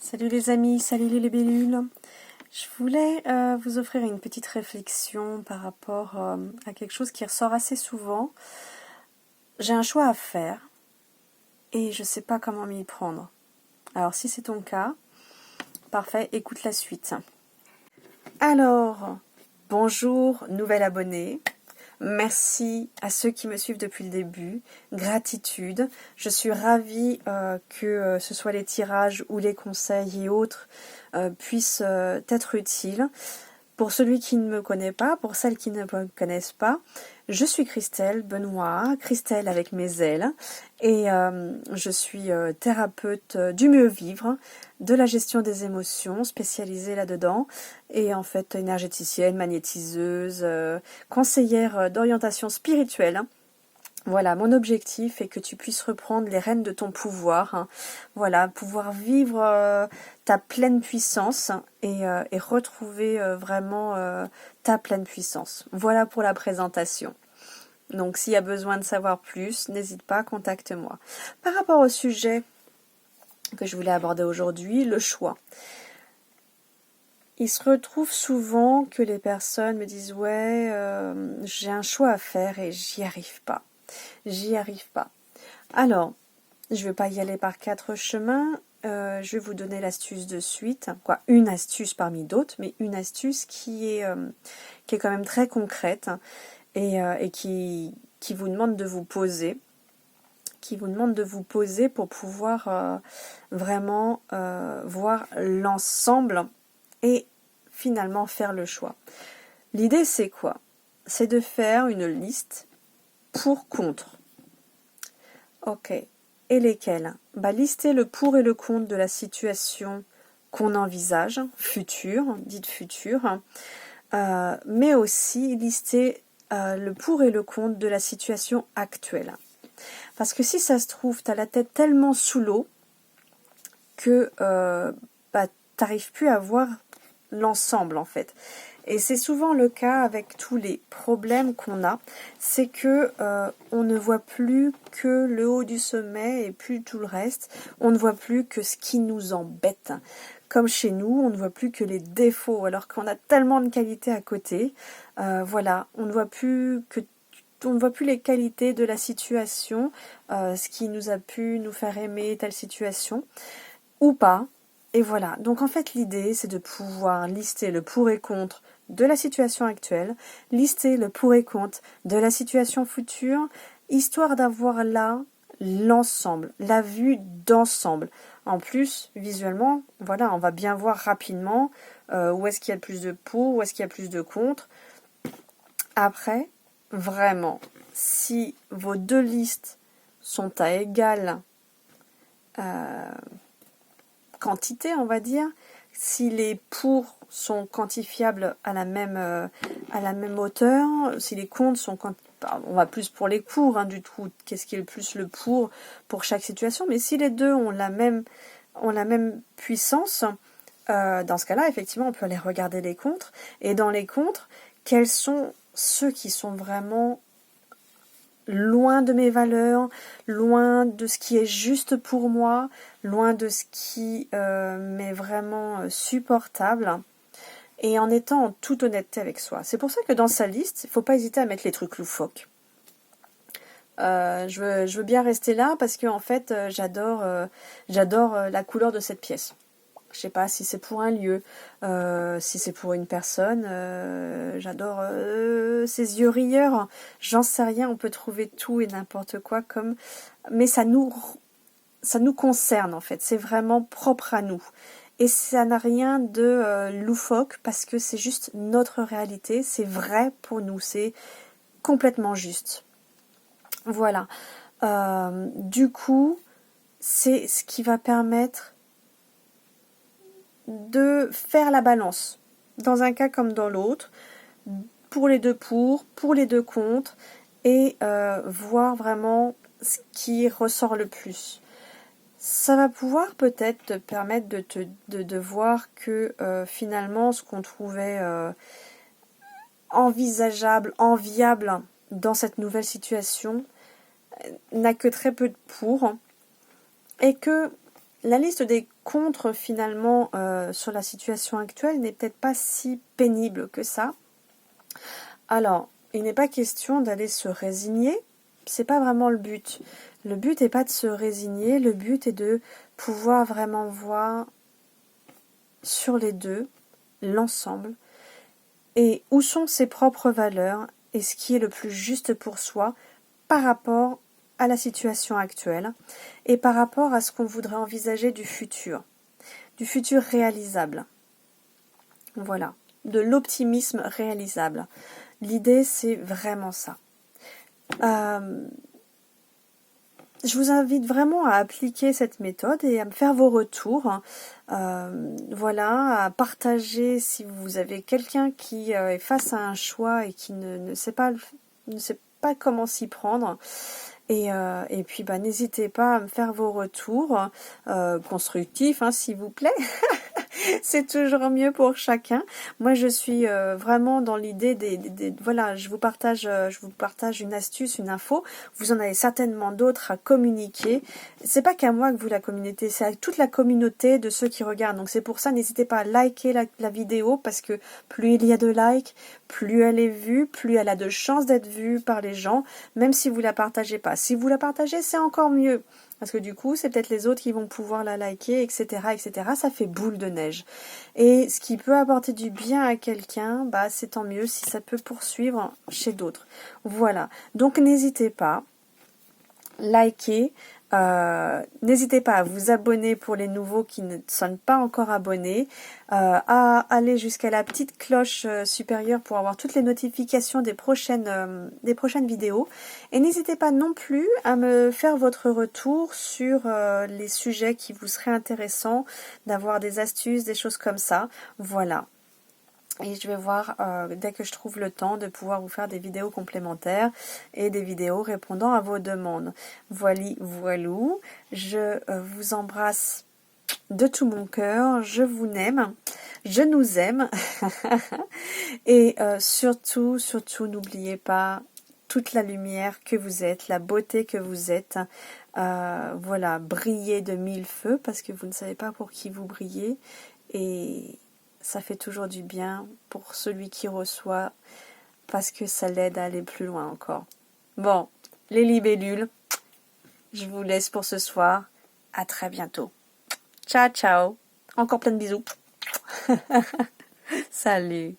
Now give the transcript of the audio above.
Salut les amis, salut les libellules. Je voulais vous offrir une petite réflexion par rapport à quelque chose qui ressort assez souvent. J'ai un choix à faire et je ne sais pas comment m'y prendre. Alors si c'est ton cas, parfait, écoute la suite. Alors, bonjour, nouvel abonné. Merci à ceux qui me suivent depuis le début. Gratitude. Je suis ravie que ce soit les tirages ou les conseils et autres puissent être utiles. Pour celui qui ne me connaît pas, pour celles qui ne me connaissent pas, je suis Christelle Benoît, Christelle avec mes ailes, et je suis thérapeute du mieux vivre, de la gestion des émotions, spécialisée là-dedans, et en fait énergéticienne, magnétiseuse, conseillère d'orientation spirituelle. Voilà, mon objectif est que tu puisses reprendre les rênes de ton pouvoir, hein. Voilà, pouvoir vivre ta pleine puissance et retrouver vraiment ta pleine puissance. Voilà pour la présentation. Donc s'il y a besoin de savoir plus, n'hésite pas, contacte-moi. Par rapport au sujet que je voulais aborder aujourd'hui, le choix. Il se retrouve souvent que les personnes me disent « Ouais, j'ai un choix à faire et j'y arrive pas. » J'y arrive pas. Alors, je ne vais pas y aller par 4 chemins. Je vais vous donner l'astuce de suite. Une astuce parmi d'autres, mais une astuce qui est quand même très concrète et qui vous demande de vous poser. Qui vous demande de vous poser pour pouvoir vraiment voir l'ensemble et finalement faire le choix. L'idée, c'est quoi? C'est de faire une liste pour-contre. Ok. Et lesquels? Lister le pour et le contre de la situation qu'on envisage, future, dite future, mais aussi lister le pour et le contre de la situation actuelle. Parce que si ça se trouve, tu as la tête tellement sous l'eau que t'arrives plus à voir l'ensemble en fait. Et c'est souvent le cas avec tous les problèmes qu'on a, c'est que on ne voit plus que le haut du sommet et plus tout le reste. On ne voit plus que ce qui nous embête. Comme chez nous, on ne voit plus que les défauts, alors qu'on a tellement de qualités à côté. Voilà, on ne voit plus les qualités de la situation, ce qui nous a pu nous faire aimer telle situation, ou pas. Et voilà, donc en fait l'idée c'est de pouvoir lister le pour et contre de la situation actuelle, lister le pour et contre de la situation future, histoire d'avoir là l'ensemble, la vue d'ensemble. En plus, visuellement, voilà, on va bien voir rapidement où est-ce qu'il y a le plus de pour, où est-ce qu'il y a plus de contre. Après, vraiment, si vos deux listes sont à égale quantité, on va dire, si les pour sont quantifiables à la même hauteur, si les comptes sont on va plus pour les pour, hein, du tout, qu'est-ce qui est le plus le pour chaque situation, mais si les deux ont la même puissance, dans ce cas-là, effectivement, on peut aller regarder les contres, et dans les contres, quels sont ceux qui sont vraiment loin de mes valeurs, loin de ce qui est juste pour moi, loin de ce qui m'est vraiment supportable, et en étant en toute honnêteté avec soi. C'est pour ça que dans sa liste, il ne faut pas hésiter à mettre les trucs loufoques. Je veux bien rester là parce que en fait, j'adore la couleur de cette pièce. Je sais pas si c'est pour un lieu, si c'est pour une personne. J'adore ses yeux rieurs. J'en sais rien. On peut trouver tout et n'importe quoi comme, mais ça nous concerne en fait. C'est vraiment propre à nous. Et ça n'a rien de loufoque parce que c'est juste notre réalité. C'est vrai pour nous. C'est complètement juste. Voilà. Du coup, c'est ce qui va permettre de faire la balance, dans un cas comme dans l'autre, pour les deux pour les deux contre, et voir vraiment ce qui ressort le plus. Ça va pouvoir peut-être te permettre de voir que finalement ce qu'on trouvait envisageable, enviable dans cette nouvelle situation n'a que très peu de pour, et que la liste des contre finalement sur la situation actuelle n'est peut-être pas si pénible que ça. Alors, il n'est pas question d'aller se résigner, c'est pas vraiment le but. Le but n'est pas de se résigner, le but est de pouvoir vraiment voir sur les deux l'ensemble et où sont ses propres valeurs et ce qui est le plus juste pour soi par rapport à la situation actuelle et par rapport à ce qu'on voudrait envisager du futur réalisable. Voilà, de l'optimisme réalisable. L'idée, c'est vraiment ça. Je vous invite vraiment à appliquer cette méthode et à me faire vos retours. Voilà, à partager si vous avez quelqu'un qui est face à un choix et qui ne sait pas comment s'y prendre. Et puis n'hésitez pas à me faire vos retours constructifs, s'il vous plaît. C'est toujours mieux pour chacun. Moi, je suis vraiment dans l'idée voilà, je vous partage une astuce, une info. Vous en avez certainement d'autres à communiquer. C'est pas qu'à moi que vous la communiquez, c'est à toute la communauté de ceux qui regardent. Donc c'est pour ça, n'hésitez pas à liker la vidéo parce que plus il y a de likes, plus elle est vue, plus elle a de chances d'être vue par les gens, même si vous la partagez pas. Si vous la partagez, c'est encore mieux. Parce que du coup, c'est peut-être les autres qui vont pouvoir la liker, etc., etc. Ça fait boule de neige. Et ce qui peut apporter du bien à quelqu'un, c'est tant mieux si ça peut poursuivre chez d'autres. Voilà. Donc, n'hésitez pas. Likez. N'hésitez pas à vous abonner pour les nouveaux qui ne sont pas encore abonnés, à aller jusqu'à la petite cloche supérieure pour avoir toutes les notifications des prochaines vidéos. Et n'hésitez pas non plus à me faire votre retour sur les sujets qui vous seraient intéressants, d'avoir des astuces, des choses comme ça. Voilà. Et je vais voir, dès que je trouve le temps, de pouvoir vous faire des vidéos complémentaires et des vidéos répondant à vos demandes. Voilou, je vous embrasse de tout mon cœur, je vous aime, je nous aime. Et surtout, n'oubliez pas toute la lumière que vous êtes, la beauté que vous êtes. Voilà, brillez de mille feux parce que vous ne savez pas pour qui vous brillez. Et ça fait toujours du bien pour celui qui reçoit parce que ça l'aide à aller plus loin encore. Bon, les libellules, je vous laisse pour ce soir. À très bientôt. Ciao, ciao. Encore plein de bisous. Salut.